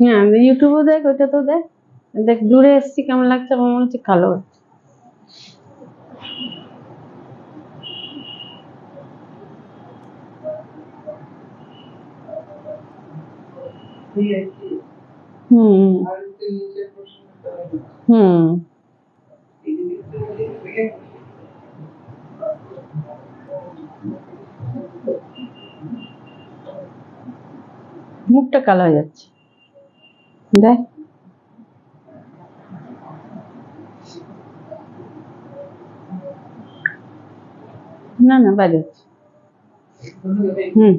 হ্যাঁ ইউটিউবে দেখ, ওইটা তো দেখ। দেখ দূরে এসছি কেমন লাগছে, আমার মনে হচ্ছে কালো হচ্ছে। হুম হুম মুখটা কালো হয়ে যাচ্ছে দেখ। না না বাইরে হচ্ছে। হুম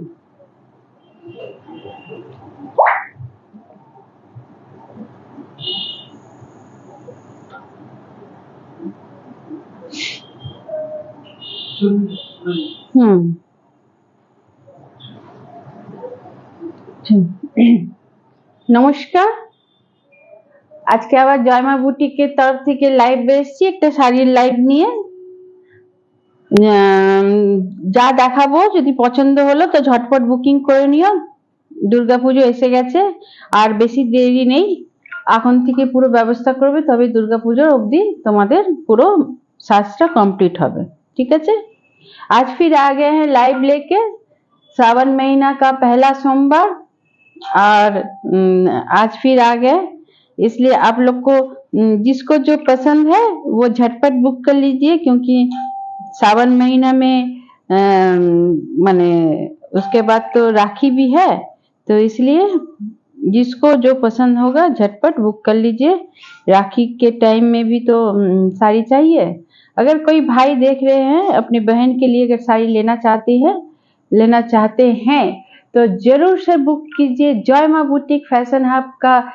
হুম নমস্কার, আজকে আবার জয়মা বুটিকের তরফ থেকে লাইভ এসেছি একটা শাড়ির লাইভ নিয়ে। যা দেখাবো যদি পছন্দ হলো তো ঝটপট বুকিং করে নিও। দুর্গাপুজো এসে গেছে, আর বেশি দেরি নেই, এখন থেকে পুরো ব্যবস্থা করবে, তবে দুর্গাপুজোর অবধি তোমাদের পুরো সাজটা কমপ্লিট হবে। ठीक है। आज फिर आ गए हैं लाइव लेके, सावन महीना का पहला सोमवार, और आज फिर आ गए, इसलिए आप लोग को जिसको जो पसंद है वो झटपट बुक कर लीजिए, क्योंकि सावन महीना में माने उसके बाद तो राखी भी है, तो इसलिए जिसको जो पसंद होगा झटपट बुक कर लीजिए। राखी के टाइम में भी तो साड़ी चाहिए। अगर कोई भाई देख रहे हैं अपनी बहन के लिए, अगर साड़ी लेना चाहते हैं तो जरूर से बुक कीजिए। जय माँ बुटीक फैशन हब का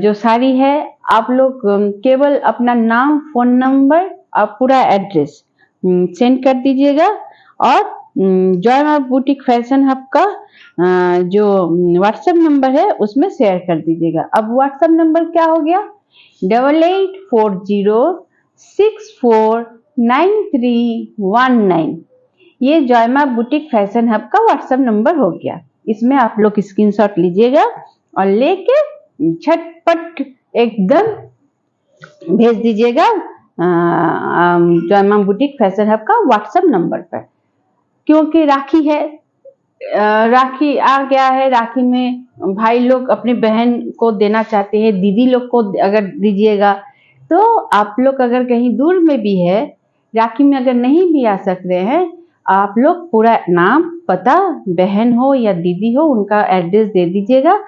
जो साड़ी है, आप लोग केवल अपना नाम, फोन नंबर और पूरा एड्रेस सेंड कर दीजिएगा, और जय माँ बुटीक फैशन हब का जो व्हाट्सएप नंबर है उसमें शेयर कर दीजिएगा। अब व्हाट्सएप नंबर क्या हो गया, 8840649319। ये जयमा बुटीक फैशन हब का व्हाट्सएप नंबर हो गया। इसमें आप लोग स्क्रीनशॉट लीजिएगा और लेके झटपट एकदम भेज दीजिएगा जयमा बुटीक फैशन हब का व्हाट्सएप नंबर पर। क्योंकि राखी है, राखी आ गया है, राखी में भाई लोग अपनी बहन को देना चाहते हैं, दीदी लोग को अगर दीजिएगा तो आप लोग अगर कहीं दूर में भी है, राखी में अगर नहीं भी आ सकते हैं, आप लोग पूरा नाम, पता, बहन हो या दीदी हो, उनका एड्रेस दे दीजिएगा।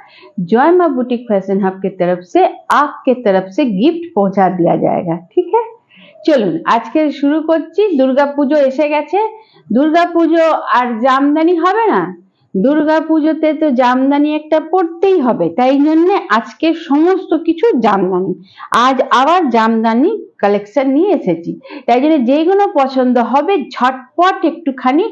जय माँ बुटीक फैशन हब की तरफ से आपके तरफ से गिफ्ट पहुंचा दिया जाएगा। ठीक है, চলুন আজকে শুরু করছি। দুর্গাপুজো এসে গেছে, দুর্গাপুজো আর জামদানি হবে না? দুর্গাপুজোতে তো জামদানি একটা পড়তেই হবে, তাই জন্য আজকে সমস্ত কিছু জামদানি, আজ আবার জামদানি কালেকশন নিয়ে এসেছি। তাই জন্য যেগুলো পছন্দ হবে ঝটপট একটুখানি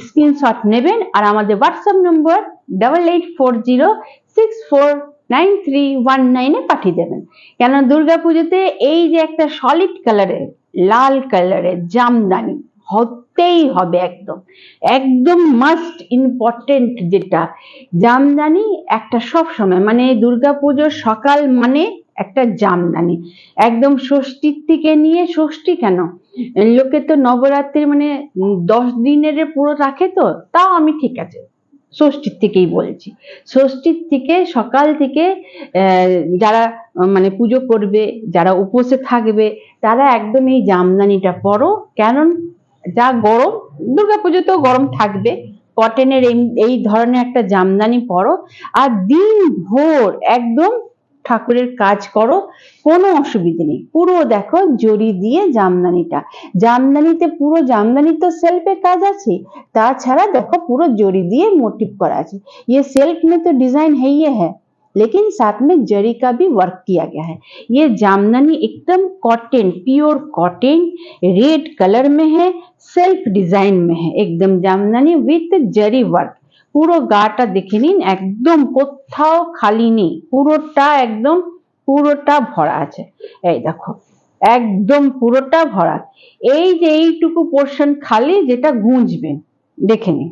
স্ক্রিনশট নেবেন, আর আমাদের হোয়াটসঅ্যাপ নম্বর 8840649319 পাঠিয়ে দেবেন। কেন দুর্গাপুজোতে এই যে একটা সলিড কালারের, লাল কালারের জামদানি হতেই হবে, একদম একদম মাস্ট ইম্পর্টেন্ট। যেটা জামদানি একটা সব সময়, মানে দুর্গাপুজোর সকাল মানে একটা জামদানি, একদম ষষ্ঠীর থেকে নিয়ে, ষষ্ঠী কেন, লোকে তো নবরাত্রির মানে 10 দিনের পুরো রাখে, তো তাও আমি ঠিক আছে ষষ্ঠীর থেকেই বলছি। ষষ্ঠীর থেকে সকাল থেকে যারা মানে পুজো করবে, যারা উপোসে থাকবে, তারা একদম এই জামদানিটা পরো। কারণ যা গরম, দুর্গাপুজোতেও গরম থাকবে, কটনের এই ধরনের একটা জামদানি পরো, আর দিন ভোর একদম ঠাকুরের কাজ করো, কোনো অসুবিধে নেই। পুরো দেখো জরি দিয়ে জামদানিটা, জামদানিতে পুরো জামদানি তো सेल्फ কাজ আছে, তাছাড়া দেখো পুরো জরি দিয়ে मोटिव करा আছে। ये सेल्फ में तो डिजाइन है ही है, लेकिन साथ में जरी का भी वर्क किया गया है। ये जामदानी एकदम cotton, pure cotton, red colour में है, सेल्फ डिजाइन में है, एकदम जामदानी विथ जरी वर्क। পুরো গাটা দেখে নিন, একদম কোথাও খালি নেই, পুরোটা একদম পুরোটা ভরা আছে। এই দেখো একদম পুরোটা ভরা, এই যে এইটুকু পোর্শন খালি যেটা গুঁজবেন, দেখে নিন।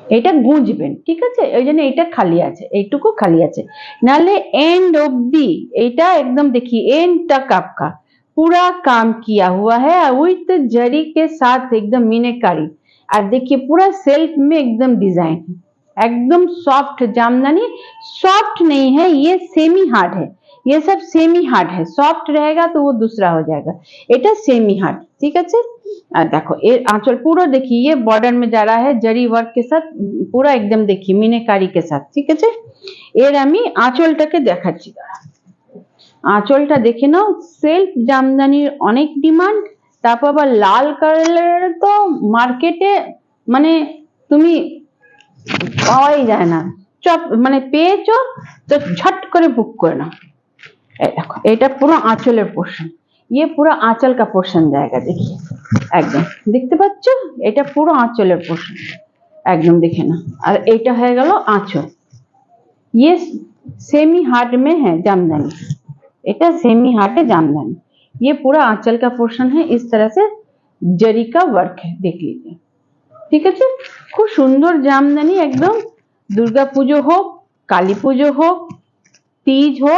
এটা গুঁজবেন, ঠিক আছে, ওই জন্য এটা খালি আছে, এইটুকু খালি আছে। नाले एंड ऑब्दी এটা एकदम देखिए एंड तक आपका पूरा काम किया हुआ है विथ जरी के साथ एकदम मीनाकारी। और देखिए पूरा सेल्फ में एकदम डिजाइन है, एकदम सॉफ्ट जामदानी। सॉफ्ट नहीं है ये, सेमी हार्ड है, ये सब सेमी हार्ड है। सॉफ्ट रहेगा तो वो दूसरा हो जाएगा, এটা सेमी हार्ड, ठीक है। देखो ये आंचल पूरा देखिए, ये बॉर्डर में जा रहा है जरी वर्क के साथ पूरा एकदम देखिए मीनाकारी के साथ, ठीक है। এর আমি আঁচলটাকে দেখাচ্ছি, আঁচলটা দেখে নাও। সেলফ জামদানির অনেক ডিমান্ড, তারপর আবার লাল কালারের তো মার্কেটে মানে তুমি পাওয়াই যায় না, চপ মানে পেয়েছো তো ঝট করে বুক করে নাও। এই দেখো এটা পুরো আঁচলের পোর্শন, ये पूरा आंचल का पोर्शन जाएगा, देखिए एकदम देखते पाচ্ছো, এটা পুরো আঁচলের পোর্শন একদম দেখে না। আর এটা হয়ে গেল আঁচল, ये सेमी हार्ड में है जामदानी, এটা सेमी हार्ड है जामदानी। ये पूरा आंचल का पोर्शन है, इस तरह से जरी का वर्क है, देख लीजिए, ঠিক আছে। খুব সুন্দর জামদানি একদম। দুর্গা পুজো হোক, কালী পুজো হোক, तीज हो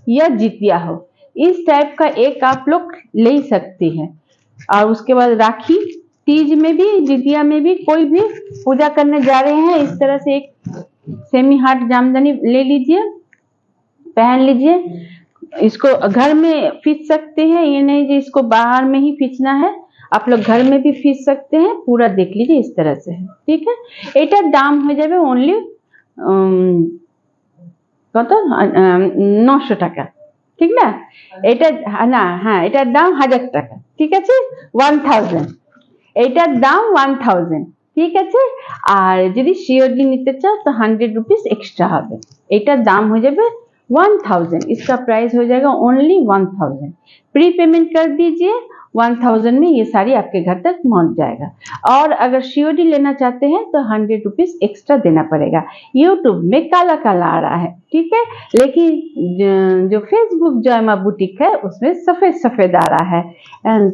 या जितिया हो, इस टाइप का एक आप लोग ले सकते हैं। और उसके बाद राखी, तीज में भी, जितिया में भी, कोई भी पूजा करने जा रहे हैं, इस तरह से एक सेमी हार्ड जामदानी ले लीजिए, पहन लीजिए। इसको घर में खींच सकते हैं, ये नहीं कि इसको बाहर में ही खींचना है, आप लोग घर में भी खींच सकते हैं। पूरा देख लीजिए इस तरह से है, ठीक है। एटार दाम हो जाए ओनली কত 900 টাকা, ঠিক না। এটা না, হ্যাঁ এটার দাম 1000 টাকা, ঠিক আছে, 1000। এটার দাম 1000, ঠিক আছে। আর যদি সিওডি নিতে চাও তো 100 रुपीस एक्स्ट्रा হবে, এটার দাম হয়ে যাবে 1000, इसका प्राइस हो जाएगा ओनली 1000। प्री पेमेंट कर दीजिए, 1000 में ये साड़ी आपके घर तक पहुंच जाएगा। और अगर सीओडी लेना चाहते हैं तो 100 रुपीस एक्स्ट्रा देना पड़ेगा। यूट्यूब में काला काला आ रहा है, ठीक है, लेकिन जो फेसबुक जयमा बुटीक है उसमें सफेद सफेद आ रहा है।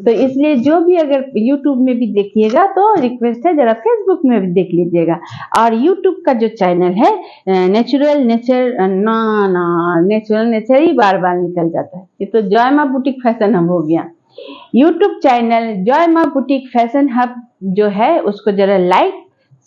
तो इसलिए जो भी अगर यूट्यूब में भी देखिएगा तो रिक्वेस्ट है जरा फेसबुक में भी देख लीजिएगा। और यूट्यूब का जो चैनल है नेचुरल नेचर, ना ना नेचुरल नेचर ही बार बार निकल जाता है, ये तो जयमा बुटीक फैशन हब हो गया। YouTube channel Jayma boutique fashion hub जो है उसको जरा लाइक,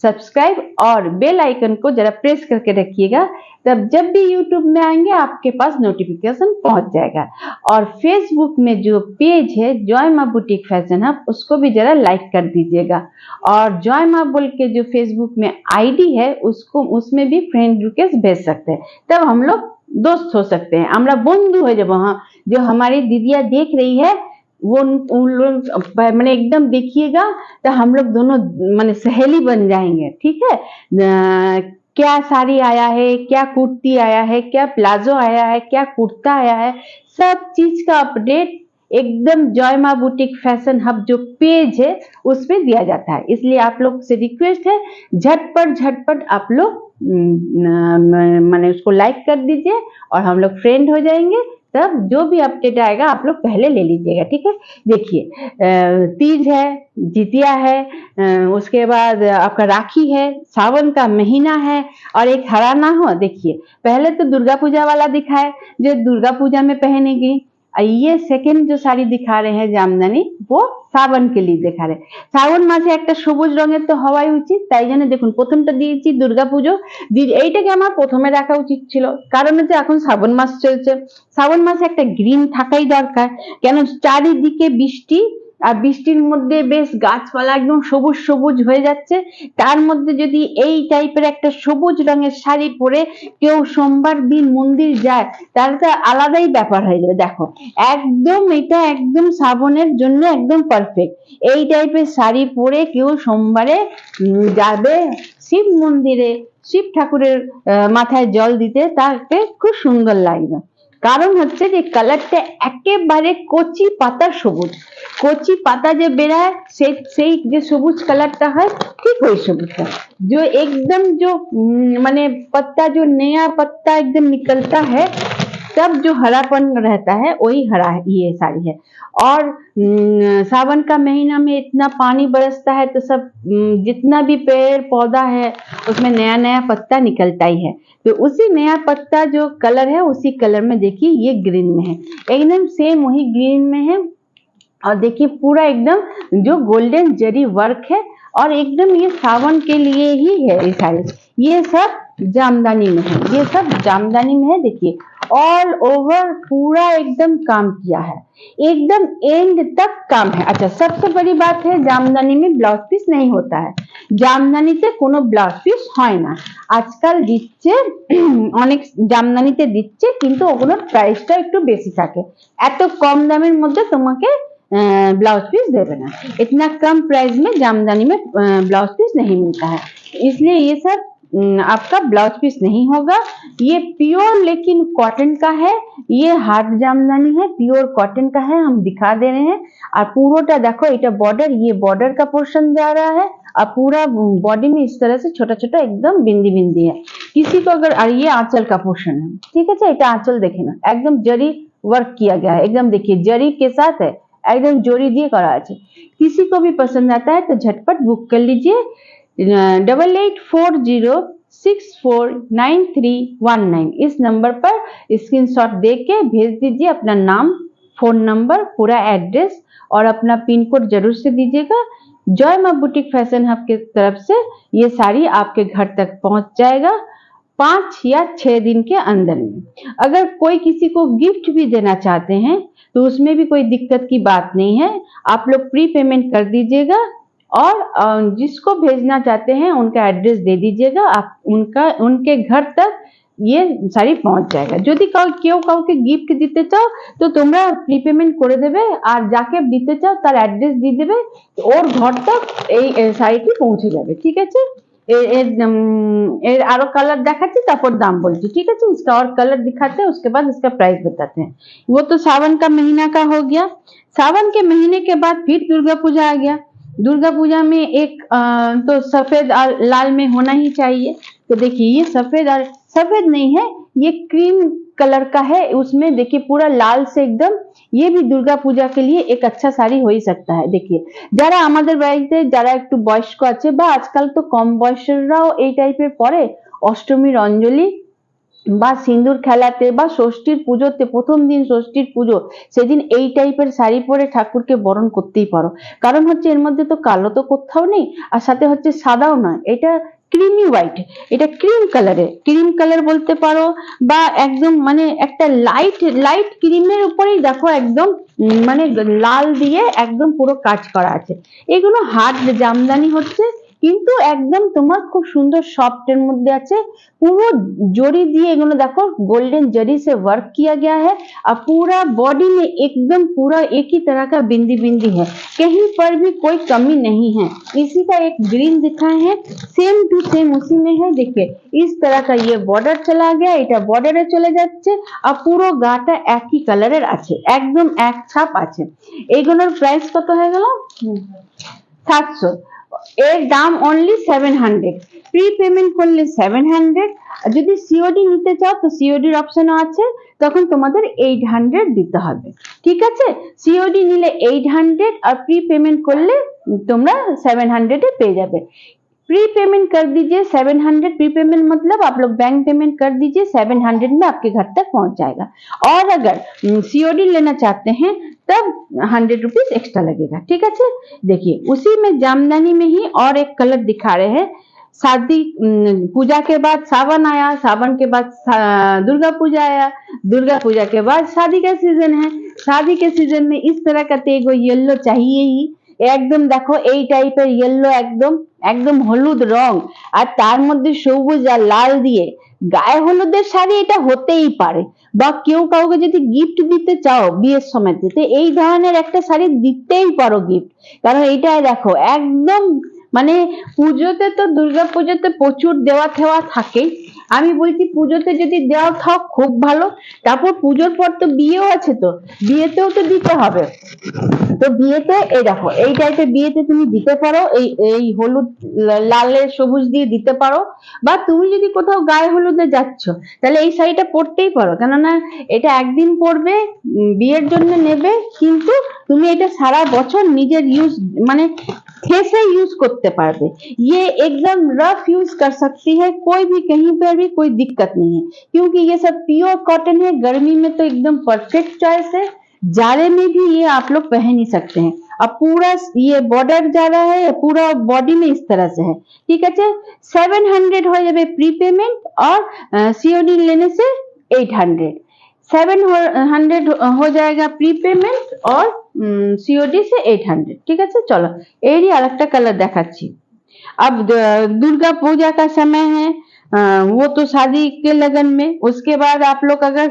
सब्सक्राइब और बेल आइकन को जरा प्रेस करके रखिएगा, तब जब भी यूट्यूब में आएंगे आपके पास नोटिफिकेशन पहुंच जाएगा। और फेसबुक में जो पेज है जयमा बुटीक फैशन हब उसको भी जरा लाइक कर दीजिएगा। और जयमा बोल के जो फेसबुक में आईडी है उसको, उसमें भी फ्रेंड रिक्वेस्ट भेज सकते हैं, तब हम लोग दोस्त हो सकते हैं, हमरा बंधु हो जब वहाँ जो हमारी दीदियाँ देख रही है वो उन लोग मैंने एकदम देखिएगा तो हम लोग दोनों माने सहेली बन जाएंगे, ठीक है। क्या साड़ी आया है, क्या कुर्ती आया है, क्या प्लाजो आया है, क्या कुर्ता आया है, सब चीज का अपडेट एकदम जयमा बुटीक फैशन हब जो पेज है उसमें दिया जाता है। इसलिए आप लोग से रिक्वेस्ट है झटपट आप लोग माने उसको लाइक कर दीजिए और हम लोग फ्रेंड हो जाएंगे, तब जो भी अपडेट आएगा आप लोग पहले ले लीजिएगा, ठीक है। देखिए तीज है, जितिया है, उसके बाद आपका राखी है, सावन का महीना है और एक हराना हो। देखिए पहले तो दुर्गा पूजा वाला दिखाए जो दुर्गा पूजा में पहनेगी, ये सेकेंड जो साड़ी दिखा रहे हैं জামদানি वो শ্রাবণ के लिए दिखा रहे। শ্রাবণ মাসে একটা সবুজ রঙের তো হওয়াই উচিত, তাই জন্য দেখুন প্রথমটা দিয়েছি দুর্গাপুজো। এইটাকে আমার প্রথমে রাখা উচিত ছিল, কারণ হচ্ছে এখন শ্রাবণ মাস চলছে, শ্রাবণ মাসে একটা গ্রিন থাকাই দরকার, কেন চারিদিকে বৃষ্টি আর বৃষ্টির মধ্যে বেশ গাছপালা একদম সবুজ সবুজ হয়ে যাচ্ছে, তার মধ্যে যদি এই টাইপের একটা সবুজ রঙের শাড়ি পরে কেউ সোমবার দিন মন্দির যায় তাহলে তো আলাদাই ব্যাপার হয়ে যাবে। দেখো একদম এটা একদম শ্রাবণের জন্য একদম পারফেক্ট, এই টাইপের শাড়ি পরে কেউ সোমবারে যাবে শিব মন্দিরে, শিব ঠাকুরের মাথায় জল দিতে, তাকে খুব সুন্দর লাগবে। কারণ হচ্ছে যে কালারটা একেবারে কচি পাতা সবুজ, কচি পাতা যে বেরায় সেই যে সবুজ কালারটা হয় ঠিক ওই সবুজটা जो एकदम जो माने पत्ता जो नया पत्ता एकदम निकलता है सब जो हरापन रहता है वही हरा ये साड़ी है। और सावन का महीना में इतना पानी बरसता है तो सब जितना भी पेड़ पौधा है उसमें नया नया पत्ता निकलता ही है। तो उसी नया पत्ता जो कलर है उसी कलर में देखिए ये ग्रीन में है, एकदम सेम वही ग्रीन में है। और देखिए पूरा एकदम जो गोल्डन जरी वर्क है और एकदम ये सावन के लिए ही है ये साड़ी। ये सब जामदानी में है, ये सब जामदानी में है। देखिए ऑल ओवर पूरा एकदम काम किया है, एकदम एंड तक काम है। अच्छा सबसे बड़ी बात है जामदानी में ब्लाउज पीस नहीं होता है, জামদানিতে কোনো ব্লাউজ পিস হয় না। আজকাল দিচ্ছে অনেক জামদানিতে দিচ্ছে কিন্তু ওগুলোর প্রাইসটা একটু বেশি থাকে, এত কম দামের মধ্যে তোমাকে ब्लाउज पीस देवे ना, इतना कम प्राइस में जामदानी में ब्लाउज पीस नहीं मिलता है, इसलिए ये सब आपका ब्लाउज पीस नहीं होगा। ये प्योर लेकिन कॉटन का है, ये हार्ड जामदानी है, प्योर कॉटन का है, हम दिखा दे रहे हैं। और पूरोटा देखो এটা बॉर्डर, ये बॉर्डर का पोर्शन जा रहा है और पूरा बॉडी में इस तरह से छोटा छोटा एकदम बिंदी बिंदी है। किसी को अगर, और ये आंचल का पोर्शन है, ठीक है, এটা आंचल देखे ना एकदम जरी वर्क किया गया है, एकदम देखिए जरी के साथ है, एकदम जोड़ी दिए करा है। किसी को भी पसंद आता है तो झटपट बुक कर लीजिए 8840649319 इस नंबर पर स्क्रीनशॉट दे के भेज दीजिए अपना नाम, फोन नंबर, पूरा एड्रेस और अपना पिन कोड जरूर से दीजिएगा। जय मां बुटीक फैशन हब की तरफ से ये साड़ी आपके घर तक पहुंच जाएगा 5 या 6 दिन के अंदर में। अगर कोई किसी को गिफ्ट भी देना चाहते हैं तो उसमें भी कोई दिक्कत की बात नहीं है, आप लोग प्री पेमेंट कर दीजिएगा और जिसको भेजना चाहते हैं उनका एड्रेस दे दीजिएगा, आप उनके घर तक ये साड़ी पहुंच जाएगा। যদি কেউ কাউকে গিফট দিতে চাও তো তোমরা প্রিপেমেন্ট করে দেবে আর যাকে দিতে চাও তার অ্যাড্রেস দিয়ে দেবে, ওর ঘর তক এই শাড়িটি পৌঁছে যাবে, ঠিক আছে। आरो कलर दिखाते तापर दाम बोलती, ठीक है। इसका और कलर दिखाते हैं उसके बाद इसका प्राइस बताते हैं। वो तो सावन का महीना का हो गया। सावन के महीने के बाद फिर दुर्गा पूजा आ गया। दुर्गा पूजा में एक तो सफेद और लाल में होना ही चाहिए। तो देखिए ये सफेद नहीं है, ये क्रीम कलर का है, उसमें देखिए पूरा लाल से एकदम, ये भी दुर्गा पूजा के लिए एक अच्छा साड़ी हो ही सकता है। देखिए যারা আমাদের বাড়িতে যারা একটু বয়স্ক আছে বা আজকাল তো কম বয়সেররাও এই টাইপের পরে অষ্টমীর অঞ্জলি বা সিঁদুর খেলাতে বা ষষ্ঠীর পুজোতে, প্রথম দিন ষষ্ঠীর পুজো সেদিন এই টাইপের শাড়ি পরে ঠাকুরকে বরণ করতেই পারো। কারণ হচ্ছে এর মধ্যে তো কালো তো কোথাও নেই আর সাথে হচ্ছে সাদাও নয়, এটা ক্রিমি হোয়াইট, এটা ক্রিম কালারে, ক্রিম কালার বলতে পারো বা একদম মানে একটা লাইট ক্রিমের উপরেই দেখো একদম মানে লাল দিয়ে একদম পুরো কাজ করা আছে। এগুলো হার্ড জামদানি হচ্ছে কিন্তু একদम তোমার খুব সুন্দর সফট এর মধ্যে আছে, পুরো জরি দিয়ে এগুলো দেখো गोल्डन जरी से वर्क किया गया है और पूरा बॉडी में एकदम पूरा एक ही तरह का बिंदी बिंदी है, कहीं पर भी कोई कमी नहीं है। इसी का एक ग्रीन दिखाए हैं, सेम टू सेम उसी में है। देखिए इस तरह का ये बॉर्डर चला गया, এটা বর্ডারে চলে যাচ্ছে আর পুরো গাটা একই কালারের আছে, একদম এক ছাপ আছে। এইগুলোর প্রাইস কত হয়ে গেল 700, এর দাম অনলি 700, প্রি পেমেন্ট করলে 700, আর যদি সিওডি নিতে চাও তো সিওডির অপশনও আছে, তখন তোমাদের 800 দিতে হবে, ঠিক আছে। সিওডি নিলে 800 আর প্রি পেমেন্ট করলে তোমরা 700 এ পেয়ে যাবে। प्री पेमेंट कर दीजिए 700, प्री पेमेंट मतलब आप लोग बैंक पेमेंट कर दीजिए 700 में आपके घर तक पहुंच जाएगा। और अगर सीओडी लेना चाहते हैं तब 100 रुपीज एक्स्ट्रा लगेगा, ठीक है। देखिए उसी में जामदानी में ही और एक कलर दिखा रहे हैं। शादी पूजा के बाद सावन आया, सावन के बाद दुर्गा पूजा आया, दुर्गा पूजा के बाद शादी का सीजन है, शादी के सीजन में इस तरह का तेगो येलो चाहिए ही, একদম দেখো এই টাইপের ইয়েলো, একদম একদম হলুদ রং আর তার মধ্যে সবুজ আর লাল দিয়ে গায়ে হলুদের শাড়ি এটা হতেই পারে। বা কেউ কাউকে যদি গিফট দিতে চাও বিয়ের সময়তে তো এই ধরনের একটা শাড়ি দিতেই পারো গিফট, কারণ এইটাই দেখো একদম মানে পুজোতে তো দুর্গা পুজোতে প্রচুর দেওয়া থেওয়া থাকেই, আমি বলছি পুজোতে যদি দেওয়া থাও খুব ভালো। তারপর পুজোর পর তো বিয়েও আছে, তো বিয়েতেও তো দিতে হবে। তো বিয়েতে এই দেখো এই টাইপের বিয়েতে তুমি দিতে পারো, এই এই হলুদ লালের সবুজ দিয়ে দিতে পারো। বা তুমি যদি কোথাও গায়ে হলুদে যাচ্ছ তাহলে এই শাড়িটা পরতেই পারো, কেননা এটা একদিন পরবে, বিয়ের জন্য নেবে, কিন্তু তুমি এটা সারা বছর নিজের ইউজ মানে फेसे यूज करते पारबे। ये एकदम रफ यूज कर सकती है, कोई भी कहीं पर भी कोई दिक्कत नहीं है, क्योंकि ये सब प्योर कॉटन है। गर्मी में तो एकदम परफेक्ट चॉइस है, जाड़े में भी ये आप लोग पहन ही सकते हैं। अब पूरा ये बॉर्डर जा रहा है, पूरा बॉडी में इस तरह से है, ठीक है। 700 हो जाए प्री पेमेंट और सीओडी लेने से 800, 700 हो जाएगा प्री पेमेंट और सीओडी से 800, ठीक है। चलो एरी अलग कलर देखाচ্ছি। अब दुर्गा पूजा का समय है, वो तो शादी के लगन में, उसके बाद आप लोग अगर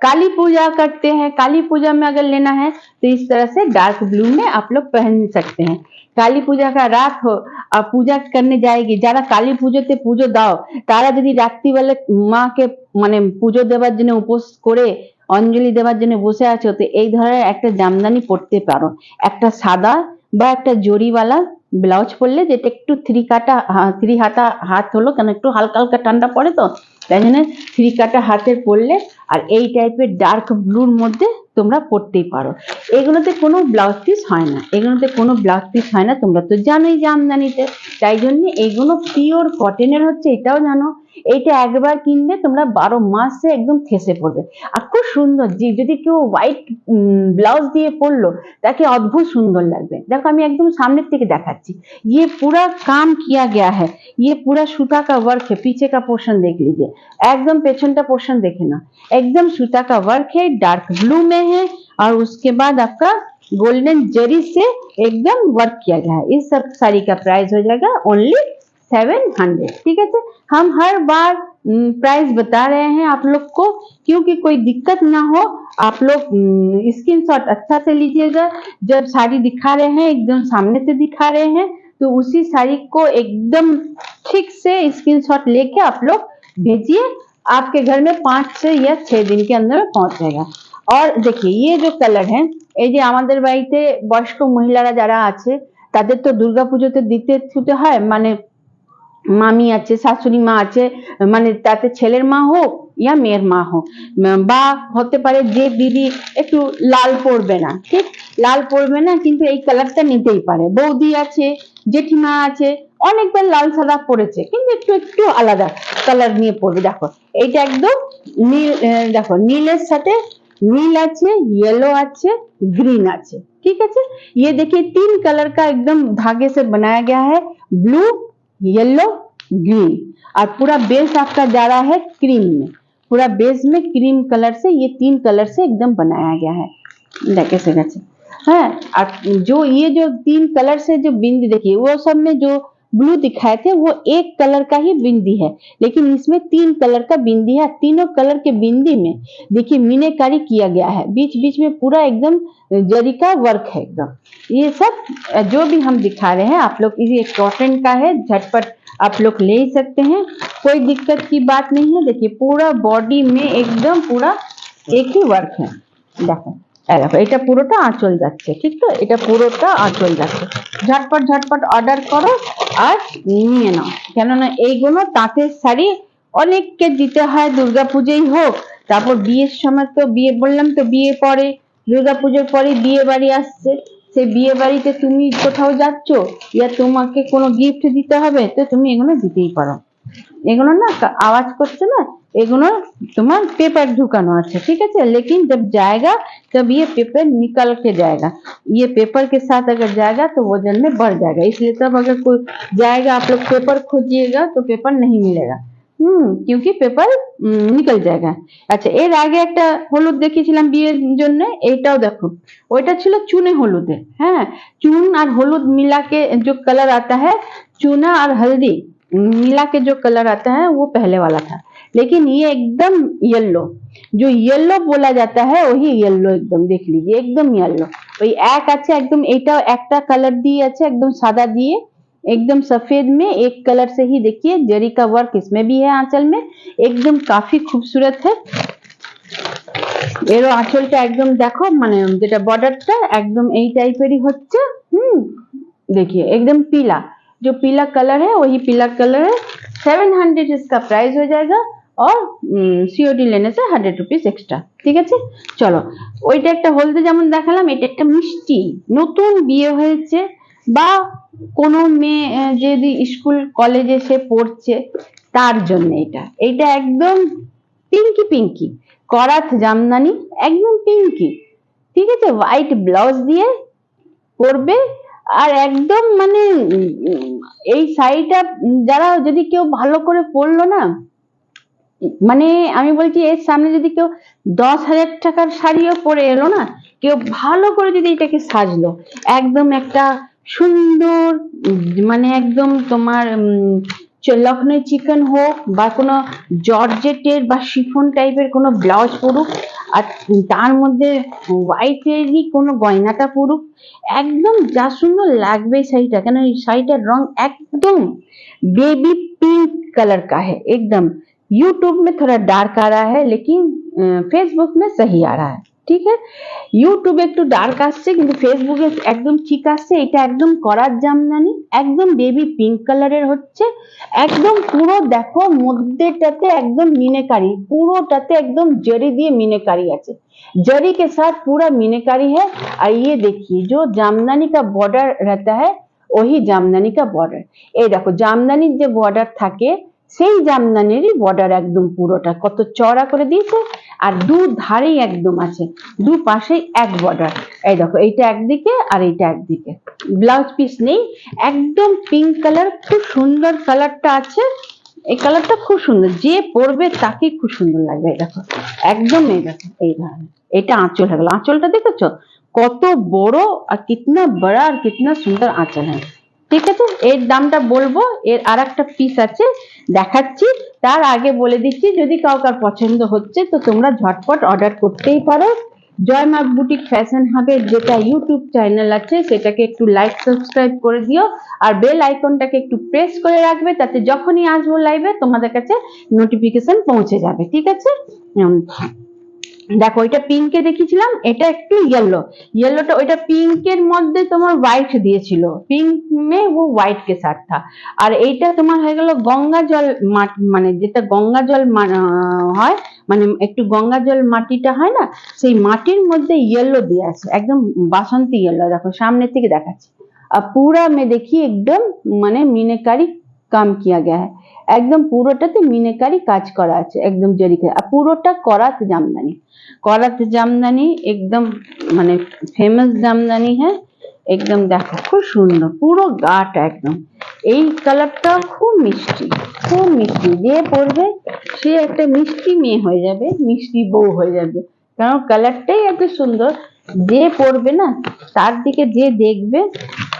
काली पूजा करते हैं, काली पूजा में अगर लेना है तो इस तरह से डार्क ब्लू में आप लोग पहन सकते हैं। काली पूजा का रात हो और पूजा करने जाएगी, যারা কালী পুজোতে পুজো দাও তারা যদি রাত্রিবেলা মাকে মানে পুজো দেওয়ার জন্য উপোস করে অঞ্জলি দেওয়ার জন্য বসে আছো, তো এই ধরনের একটা জামদানি পরতে পারো। একটা সাদা বা একটা জরিওয়ালা ব্লাউজ পরলে, যেটা একটু থ্রি হাতা হাত হলো, কেন একটু হালকা হালকা ঠান্ডা পড়ে তো তাই জন্য থ্রি কাটা হাতের পরলে, আর এই টাইপের ডার্ক ব্লুর মধ্যে তোমরা পরতেই পারো। এগুলোতে কোনো ব্লাউজ পিস হয় না, এগুলোতে কোনো ব্লাউজ পিস হয় না, তোমরা তো জানোই জামদানিতে। তাই জন্য এইগুলো পিওর কটনের হচ্ছে, এটাও জানো। এইটা একবার কিনবে তোমরা 12 মাসে একদম থেসে পড়বে। আর খুব সুন্দর, যদি কেউ হোয়াইট ব্লাউজ দিয়ে পরলো তাকে অদ্ভুত সুন্দর লাগবে। দেখো আমি একদম সামনের থেকে দেখাচ্ছি, ये पूरा काम किया गया है, ये पूरा सूता का वर्क है। पीछे का पोर्शन देख लीजिए, एकदम पेछनटा पोर्शन देखे ना, एकदम सूता का वर्क है, डार्क ब्लू में है, और उसके बाद आपका गोल्डन जरी से एकदम वर्क किया गया है। इस सब साड़ी का प्राइस हो जाएगा ओनली 700, ठीक है। हम हर बार प्राइस बता रहे हैं आप लोग को, क्योंकि कोई दिक्कत ना हो। आप लोग स्क्रीनशॉट अच्छा से लीजिएगा, जब साड़ी दिखा रहे हैं एकदम सामने से दिखा रहे हैं, तो उसी साड़ी को एकदम ठीक से स्क्रीनशॉट लेके आप लोग भेजिए, आपके घर में 5 से या 6 दिन के अंदर पहुंच जाएगा। और देखिए ये जो कलर है, এই যে আমাদের বাড়িতে বয়স্ক মহিলারা যারা আছে তাদের তো দুর্গাপুজোতে দিতে ছুটে হয়, মানে মামি আছে, শাশুড়ি মা আছে, মানে তাতে ছেলের মা হোক या মেয়ের মা হোক, বা হতে পারে যে দিদি একটু লাল পরবে না, ঠিক লাল পরবে না, কিন্তু এই কালারটা নিতেই পারে। বৌদি আছে, জেঠিমা আছে, অনেকবার লাল সাদা পরেছে, কিন্তু একটু একটু আলাদা কালার নিয়ে পরবে। দেখো এইটা একদম নীল, দেখো নীলের সাথে नील আছে, येलो আছে, ग्रीन আছে, ठीक है। ये देखिए 3 कलर का एकदम धागे से बनाया गया है, ब्लू, येलो, ग्रीन, और पूरा बेस आपका जा रहा है क्रीम में, पूरा बेस में क्रीम कलर से ये 3 कलर से एकदम बनाया गया है। कैसे कैसे है, और जो ये जो 3 कलर से जो बिंदी देखिए, वो सब में जो ब्लू दिखाए थे वो एक कलर का ही बिंदी है, लेकिन इसमें 3 कलर का बिंदी है। तीनों कलर के बिंदी में देखिए मीनाकारी किया गया है, बीच बीच में पूरा एकदम जरी का वर्क है एकदम। ये सब जो भी हम दिखा रहे हैं आप लोग, ये कॉटन का है, झटपट आप लोग ले ही सकते हैं, कोई दिक्कत की बात नहीं है। देखिए पूरा बॉडी में एकदम पूरा एक ही वर्क है। देखो এটা পুরোটা আঁচল যাচ্ছে, ঠিক তো, এটা পুরোটা আঁচল যাচ্ছে। ঝটপট ঝটপট অর্ডার করো আর নিয়ে নাও, কেননা এইগুলো তাঁতের শাড়ি অনেককে দিতে হয়, দুর্গাপুজোই হোক, তারপর বিয়ের সময় তো বিয়ে বললাম তো বিয়ে পরে, দুর্গাপুজোর পরে বিয়ে বাড়ি আসছে, সেই বিয়ে বাড়িতে তুমি কোথাও যাচ্ছ ইয়া তোমাকে কোনো গিফট দিতে হবে, তো তুমি এগুলো দিতেই পারো। এগুলো না আওয়াজ করছে না, এগুলো তোমার पेपर ঢুকানো আছে, ठीक है। लेकिन जब जाएगा तब ये पेपर निकल के जाएगा, ये पेपर के साथ अगर जाएगा तो वजन में बढ़ जाएगा, इसलिए तब अगर कोई जाएगा आप लोग पेपर खोजिएगा तो पेपर नहीं मिलेगा, क्योंकि पेपर निकल जाएगा। अच्छा এর আগে একটা হলুদ দেখিয়েছিলাম বিয়ের জন্য, এইটাও দেখো, ওইটা ছিল চুনে হলুদে, হ্যাঁ चून और हलूद मिला के जो कलर आता है, चूना और हल्दी मिला के जो कलर आता है वो पहले वाला था, लेकिन ये एकदम येलो, जो येलो बोला जाता है वही येलो, एकदम देख लीजिए एकदम येलो। ওই এক আছে একদম, এইটাও একটা কালার দিয়ে আছে একদম সাদা দিয়ে, एकदम सफेद में एक कलर से ही देखिए जरी का वर्क इसमें भी है आंचल में, एकदम काफी खूबसूरत है। এরও আঁচলটা একদম দেখো মানে যেটা বর্ডারটা एकदम এই টাইপেরই হচ্ছে। देखिए एकदम पीला, जो पीला कलर है वही पीला कलर है। 700 इसका प्राइस हो जाएगा और सीओडी लेने से 100 रुपीज एक्स्ट्रा। ঠিক আছে, চলো ওইটা একটা হলদে যেমন দেখালাম, এটা একটা মিষ্টি, নতুন বিয়ে হয়েছে বা কোনো মেয়ে যদি স্কুল কলেজে সে পড়ছে তার জন্য এটা, এটা একদম পিঙ্কি পিঙ্কি করাত জামদানি, একদম পিঙ্কি। ঠিক আছে, হোয়াইট ব্লাউজ দিয়ে পরবে আর একদম মানে এই শাড়িটা যারা যদি কেউ ভালো করে পরলো না, মানে আমি বলছি এর সামনে যদি কেউ 10,000 টাকার শাড়িও পরে এলো না, কেউ ভালো করে যদি এটাকে সাজলো, একদম একটা সুন্দর মানে একদম তোমার লখনৌ চিকেন হোক বা কোনো জর্জেটের বা শিফন টাইপের কোনো ব্লাউজ পরুক আর তার মধ্যে হোয়াইটেরই কোনো গয়নাটা পরুক, একদম যা সুন্দর লাগবে শাড়িটা। কেন এই শাড়িটার রং एकदम बेबी पिंक कलर का है एकदम। यूट्यूब में थोड़ा डार्क आ रहा है लेकिन फेसबुक में सही आ रहा है। ঠিক আছে, ইউটিউবে একটু ডার্ক আসছে কিন্তু ফেসবুকে একদম ঠিক আসছে। এটা একদম করাত জামদানি, একদম বেবি পিঙ্ক কালারের হচ্ছে, একদম পুরো দেখো মধ্যেটাতে একদম মিনেকারি, পুরোটাতে একদম जरी দিয়ে মিনেকারি আছে, जरी के साथ पूरा मीनाकारी है। और ये देखिए जो जामदानी का बॉर्डर रहता है वही जामदानी का बॉर्डर। এই দেখো জামদানির যে বর্ডার থাকে সেই জামদানিরই বর্ডার একদম পুরোটা কত চওড়া করে দিয়েছে আর দু ধারেই একদম আছে, দু পাশেই এক বর্ডার। এই দেখো এইটা একদিকে আর এইটা একদিকে, ব্লাউজ পিস নেই, একদম পিঙ্ক কালার, খুব সুন্দর কালারটা আছে। এই কালারটা খুব সুন্দর, যে পরবে তাকে খুব সুন্দর লাগবে। এই দেখো একদম, এই দেখো এই ধরনের, এটা আঁচল হয়ে গেল। আঁচলটা দেখেছো কত বড় আর কিতনা বড় আর কিতনা সুন্দর আঁচল है। ঠিক আছে, এর দামটা বলবো, এর আর একটা পিস আছে দেখাচ্ছি, তার আগে বলে দিচ্ছি যদি কাউকার পছন্দ হচ্ছে তো তোমরা ঝটপট অর্ডার করতেই পারো। জয় মা বুটিক ফ্যাশন হাবের যেটা ইউটিউব চ্যানেল আছে সেটাকে একটু লাইক সাবস্ক্রাইব করে দিও আর বেল আইকনটাকে একটু প্রেস করে রাখবে, তাতে যখনই আসবো লাইভে তোমাদের কাছে নোটিফিকেশন পৌঁছে যাবে। ঠিক আছে, দেখো এটা পিঙ্কে দেখিয়েছিলাম, এটা একটু येलो, येलोটা ওইটা পিঙ্কের মধ্যে তোমার হোয়াইট দিয়েছিল, পিঙ্ক মে वो হোয়াইট के साथ था। আর এইটা তোমার হয়ে গেল গঙ্গা জল মানে যেটা গঙ্গা জল হয়, মানে একটু গঙ্গা জল মাটিটা হয় না, সেই মাটির মধ্যে येलो দিয়ে আছে, একদম বাসন্তী येलो। দেখো সামনে থেকে দেখাচ্ছি, আর পুরা में देखिए एकदम মানে मीनाकारी काम किया गया है, একদম পুরোটাতে মিনাকারি কাজ করা আছে, একদম জরিকে। আর পুরোটা করাত জামদানি, করাত জামদানি একদম মানে ফেমাস জামদানি হ্যাঁ। একদম দেখো খুব সুন্দর পুরো গাটা একদম। এই কালারটা খুব মিষ্টি, খুব মিষ্টি, যে পরবে সে একটা মিষ্টি মেয়ে হয়ে যাবে, মিষ্টি বউ হয়ে যাবে, কারণ কালারটাই এত সুন্দর। যে পরবে না তার দিকে যে দেখবে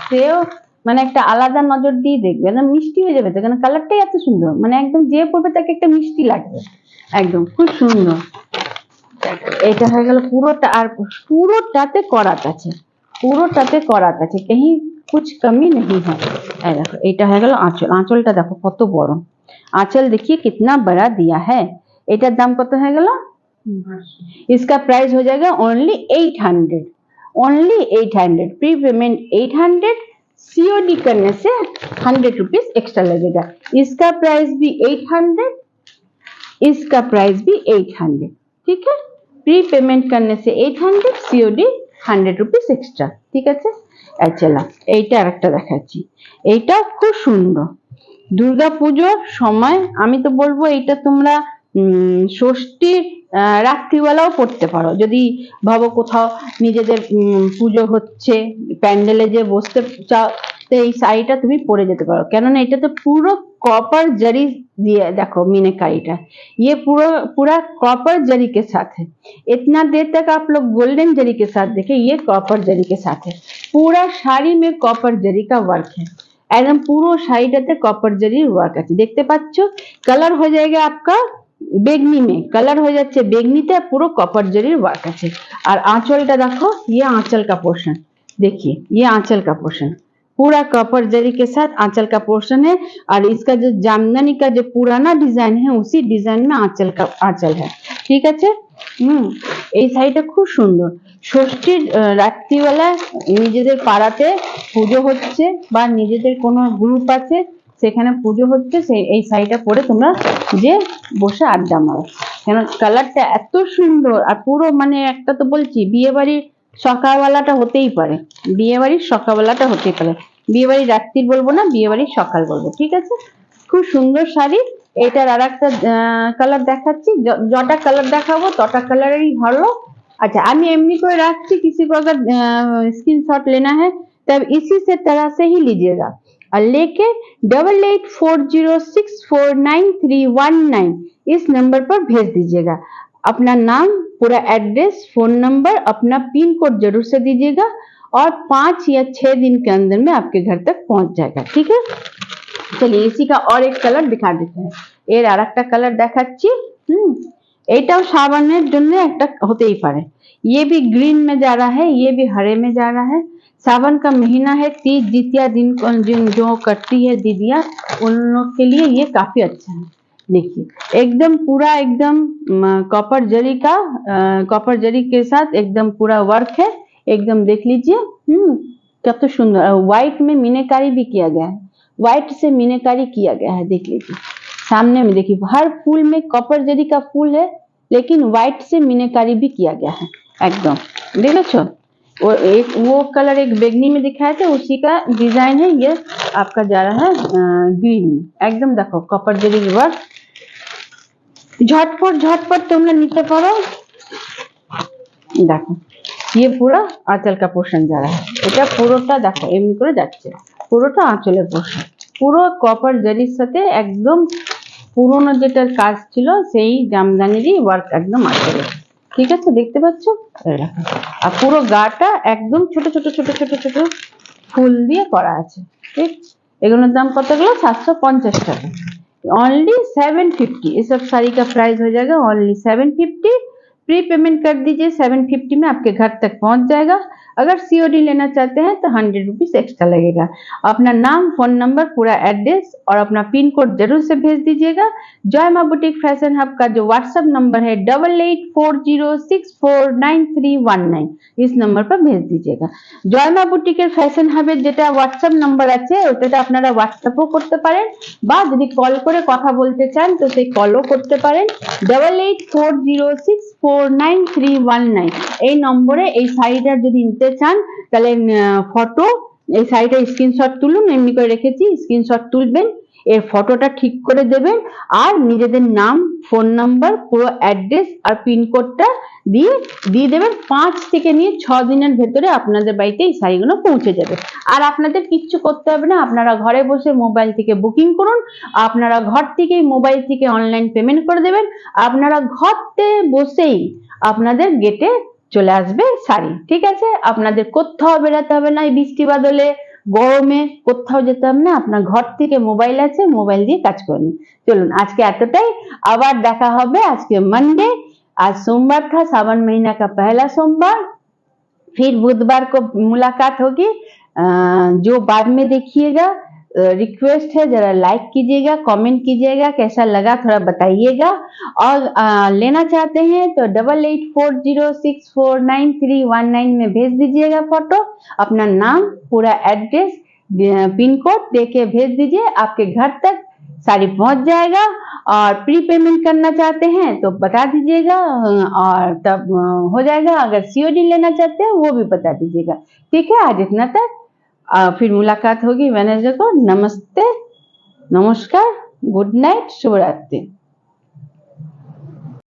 সেও মানে একটা আলাদা নজর দিয়ে দেখবে, একদম মিষ্টি হয়ে যাবে তো, কারণ কালারটাই এত সুন্দর, মানে একদম যে পরবে তাকে একটা মিষ্টি লাগবে, একদম খুব সুন্দর। এটা হয়ে গেল পুরোটা, আর পুরোটাতে করাত আছে, পুরোটাতে করাত আছে, कहीं कुछ कमी नहीं है। এই দেখো এটা হয়ে গেল আঁচল, আঁচলটা দেখো কত বড় আঁচল, देखिए कितना बड़ा दिया है। এটার দাম কত হয়ে গেল? इसका प्राइस हो जाएगा only 800, only 800, pre payment 800, COD करने से 100 रुपीज एक्स्ट्रा लगेगा। इसका प्राइस भी 800, इसका प्राइस भी 800। ठीक है, प्री पेमेंट करने से 800, सीओडी 100 रुपीज एक्स्ट्रा। ঠিক আছে, চলো এইটা আরেকটা দেখাচ্ছি, এইটা খুব সুন্দর। দুর্গা পুজোর সময় আমি তো বলবো এইটা তোমরা ষষ্ঠীর রাত্রিবেলাও পড়তে পারো, যদি ভাবো কোথাও নিজেদের পুজো হচ্ছে প্যান্ডেলে যে বসতে চাও তো এই শাড়িটা তুমি পরে যেতে পারো, কেননা এটা তো পুরো कॉपर जरी दिया, देखो मीनाकारीटा ये पूरा कॉपर जरी के साथ है। इतना देर तक आप लोग गोल्डन जरी के साथ देखे, ये कॉपर जरी के साथ है, पूरा শাড়ি में कॉपर जरी का वर्क है, एकदम পুরো শাড়িটাতে कॉपर जरी वर्क আছে। দেখতে পাচ্ছ কালার হয়ে जाएगा आपका বেগনি में, कलर हो যাচ্ছে বেগনিতে, পুরো कॉपर जरी वर्क আছে। আর আঁচলটা দেখো, ये आंचल का पोर्शन, देखिए ये आंचल का पोर्शन, पूरा कॉपर जरी के साथ आंचल का पोर्शन है, और इसका जो जामदानी का जो पुराना डिजाइन है उसी डिजाइन में आंचल है। ठीक আছে। এই শাড়িটা খুব সুন্দর। ষষ্ঠীর রাত্রিবেলা নিজেদের পাড়াতে পুজো হচ্ছে বা নিজেদের কোনো গ্রুপ আছে সেখানে পুজো হচ্ছে, সেই এই শাড়িটা পরে তোমরা যে বসে আড্ডা মারো, কেন কালারটা এত সুন্দর। আর পুরো মানে একটা তো বলছি বিয়ে বাড়ির সকালবেলাটা হতেই পারে, বিয়ে বাড়ির সকালবেলাটা হতেই পারে, বিয়ে বাড়ির রাত্রির বলবো না, বিয়ে বাড়ির সকাল বলবো। ঠিক আছে, খুব সুন্দর শাড়ি। এটার আর একটা কালার দেখাচ্ছি, যটা কালার দেখাবো তটা কালারেরই ভালো। अच्छा, আমি এমনি করে রাখছি, किसी को अगर स्क्रीनशॉट लेना है तब इसी से तरह से ही लीजिएगा, और लेके 8840649319 इस नंबर पर भेज दीजिएगा। अपना नाम, पूरा एड्रेस, फोन नंबर, अपना पिन कोड जरूर से दीजिएगा, और 5 या 6 दिन के अंदर में आपके घर तक पहुंच जाएगा। ठीक है, चलिए इसी का और एक कलर दिखा देते हैं। এর আর একটা কালার দেখাচ্ছি। এটাও সাবানের জন্য একটা হতেই পারে। ये भी ग्रीन में जा रहा है, ये भी हरे में जा रहा है। सावन का महीना है, तीज जितिया दिन जो करती है दीदियाँ, उन लोग के लिए ये काफी अच्छा है। देखिए एकदम पूरा एकदम कॉपर जरी का, कॉपर जरी के साथ एकदम पूरा वर्क है, एकदम देख लीजिए। कितना सुंदर, व्हाइट में मीनाकारी भी किया गया है, व्हाइट से मीनाकारी किया गया है। देख लीजिए सामने में, देखिए हर फूल में कॉपर जरी का फूल है, लेकिन व्हाइट से मीनाकारी भी किया गया है एकदम। देखो वो कलर एक बेगनी में दिखाया था, उसी का डिजाइन है। ये आपका जा रहा है ग्रीन में, एकदम देखो कॉपर जरी वर्क। झटपट झटपट তোমরা নিতে পারো। দেখো ये पूरा आंचल का पोर्शन जा रहा है, এটা পুরোটা দেখো এমনি করে যাচ্ছে, পুরোটা আঁচলের পোর্শন, পুরো কপার জরির সাথে একদম পুরোনো যেটার কাজ ছিল সেই জামদানিরই ওয়ার্ক একদম আঁচলে। ঠিক আছে, দেখতে পাচ্ছ, আর পুরো গাটা একদম ছোট ছোট ছোট ছোট ছোট ফুল দিয়ে করা আছে। ঠিক, এগুলোর দাম কতগুলো? 750 টাকা। ओनली 750। ये सब साड़ी का प्राइस हो जाएगा ओनली 750। प्री पेमेंट कर दीजिए, 750 में आपके घर तक पहुंच जाएगा। अगर सीओडी लेना चाहते हैं तो 100 रुपीज एक्स्ट्रा लगेगा। अपना नाम, फोन नंबर, पूरा एड्रेस और अपना पिन कोड जरूर से भेज दीजिएगा। जय मां बुटीक फैशन हब का जो व्हाट्सएप नंबर है 8840649319, इस नंबर पर भेज दीजिएगा। जय मां बुटीकेर फैशन हबेर যেটা হোয়াটসঅ্যাপ নাম্বার আছে ওটাতে আপনারা হোয়াটসঅ্যাপও করতে পারেন, বা যদি কল করে কথা বলতে চান তো সেই কলও করতে পারেন। 8840649319 এই নম্বরে এই শাড়িটা যদি নিতে চান তাহলে ফটো, এই শাড়িটার স্ক্রিনশট তুলুন, এমনি করে রেখেছি, স্ক্রিনশট তুলবেন, এর ফটোটা ঠিক করে দেবেন, আর নিজেদের নাম, ফোন নাম্বার, পুরো অ্যাড্রেস আর পিন কোডটা দিয়ে দেবেন। 5 থেকে নিয়ে 6 দিনের ভেতরে আপনাদের বাড়িতে এই শাড়িগুলো পৌঁছে যাবে। আর আপনাদের কিচ্ছু করতে হবে না, আপনারা ঘরে বসে মোবাইল থেকে বুকিং করুন, আপনারা ঘর থেকেই মোবাইল থেকে অনলাইন পেমেন্ট করে দেবেন, আপনারা ঘরতে বসেই আপনাদের গেটে চলে আসবে শাড়ি। ঠিক আছে, আপনাদের কোথাও বেরোতে হবে না, এই বৃষ্টি বাদলে গরমে কোথাও যেতে হবে না, আপনার ঘর থেকে মোবাইল আছে, মোবাইল দিয়ে কাজ করে নিন। চলুন আজকে এতটাই, আবার দেখা হবে আজকে मंडे। आज सोमवार था, सावन महीना का पहला सोमवार, फिर बुधवार को मुलाकात होगी। जो बाद में देखिएगा, रिक्वेस्ट है जरा लाइक कीजिएगा, कमेंट कीजिएगा, कैसा लगा थोड़ा बताइएगा, और लेना चाहते हैं तो 8840649319 में भेज दीजिएगा फोटो, अपना नाम, पूरा एड्रेस, पिन कोड देके भेज दीजिए, आपके घर तक साड़ी पहुंच जाएगा। और प्री पेमेंट करना चाहते हैं तो बता दीजिएगा, और तब हो जाएगा। अगर सीओडी लेना चाहते हैं वो भी बता दीजिएगा। ठीक है, आज इतना तक, फिर मुलाकात होगी वेडनेसडे को। नमस्ते, नमस्कार, गुड नाइट, शुभ रात्रि।